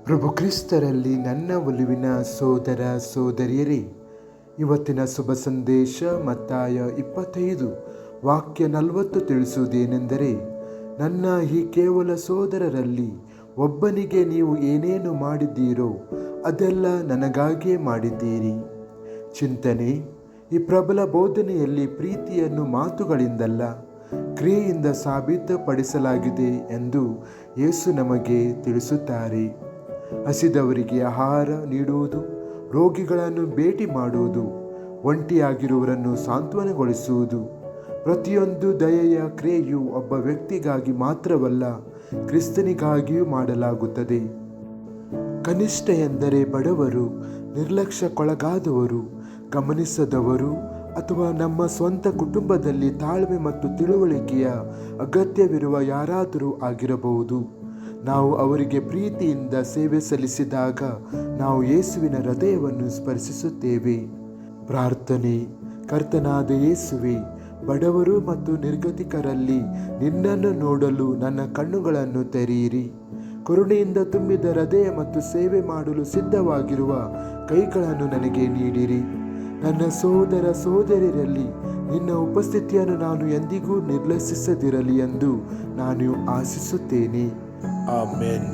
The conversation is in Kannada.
ಪ್ರಭು ಕ್ರಿಸ್ತರಲ್ಲಿ ನನ್ನ ಒಲುವಿನ ಸೋದರ ಸೋದರಿಯರೇ, ಇವತ್ತಿನ ಶುಭ ಸಂದೇಶ ಮತ್ತಾಯ 25 ವಾಕ್ಯ 40 ತಿಳಿಸುವುದೇನೆಂದರೆ, ನನ್ನ ಈ ಕೇವಲ ಸೋದರರಲ್ಲಿ ಒಬ್ಬನಿಗೆ ನೀವು ಏನೇನು ಮಾಡಿದ್ದೀರೋ ಅದೆಲ್ಲ ನನಗಾಗಿಯೇ ಮಾಡಿದ್ದೀರಿ. ಚಿಂತನೆ: ಈ ಪ್ರಬಲ ಬೋಧನೆಯಲ್ಲಿ ಪ್ರೀತಿಯನ್ನು ಮಾತುಗಳಿಂದಲ್ಲ, ಕ್ರಿಯೆಯಿಂದ ಸಾಬೀತುಪಡಿಸಲಾಗಿದೆ ಎಂದು ಯೇಸು ನಮಗೆ ತಿಳಿಸುತ್ತಾರೆ. ಹಸಿದವರಿಗೆ ಆಹಾರ ನೀಡುವುದು, ರೋಗಿಗಳನ್ನು ಭೇಟಿ ಮಾಡುವುದು, ಒಂಟಿಯಾಗಿರುವವರನ್ನು ಸಾಂತ್ವನಗೊಳಿಸುವುದು, ಪ್ರತಿಯೊಂದು ದಯೆಯ ಕ್ರಿಯೆಯು ಒಬ್ಬ ವ್ಯಕ್ತಿಗಾಗಿ ಮಾತ್ರವಲ್ಲ, ಕ್ರಿಸ್ತನಿಗಾಗಿಯೂ ಮಾಡಲಾಗುತ್ತದೆ. ಕನಿಷ್ಠ ಎಂದರೆ ಬಡವರು, ನಿರ್ಲಕ್ಷ್ಯಕ್ಕೊಳಗಾದವರು, ಗಮನಿಸದವರು ಅಥವಾ ನಮ್ಮ ಸ್ವಂತ ಕುಟುಂಬದಲ್ಲಿ ತಾಳ್ಮೆ ಮತ್ತು ತಿಳುವಳಿಕೆಯ ಅಗತ್ಯವಿರುವ ಯಾರಾದರೂ ಆಗಿರಬಹುದು. ನಾವು ಅವರಿಗೆ ಪ್ರೀತಿಯಿಂದ ಸೇವೆ ಸಲ್ಲಿಸಿದಾಗ ನಾವು ಯೇಸುವಿನ ಹೃದಯವನ್ನು ಸ್ಪರ್ಶಿಸುತ್ತೇವೆ. ಪ್ರಾರ್ಥನೆ: ಕರ್ತನಾದ ಯೇಸುವೆ, ಬಡವರು ಮತ್ತು ನಿರ್ಗತಿಕರಲ್ಲಿ ನಿನ್ನನ್ನು ನೋಡಲು ನನ್ನ ಕಣ್ಣುಗಳನ್ನು ತೆರೆಯಿರಿ. ಕರುಣೆಯಿಂದ ತುಂಬಿದ ಹೃದಯ ಮತ್ತು ಸೇವೆ ಮಾಡಲು ಸಿದ್ಧವಾಗಿರುವ ಕೈಗಳನ್ನು ನನಗೆ ನೀಡಿರಿ. ನನ್ನ ಸೋದರ ಸೋದರಿಯರಲ್ಲಿ ನಿನ್ನ ಉಪಸ್ಥಿತಿಯನ್ನು ನಾನು ಎಂದಿಗೂ ನಿರ್ಲಕ್ಷಿಸದಿರಲಿ ಎಂದು ನಾನು ಆಶಿಸುತ್ತೇನೆ. ಆಮೆನ್.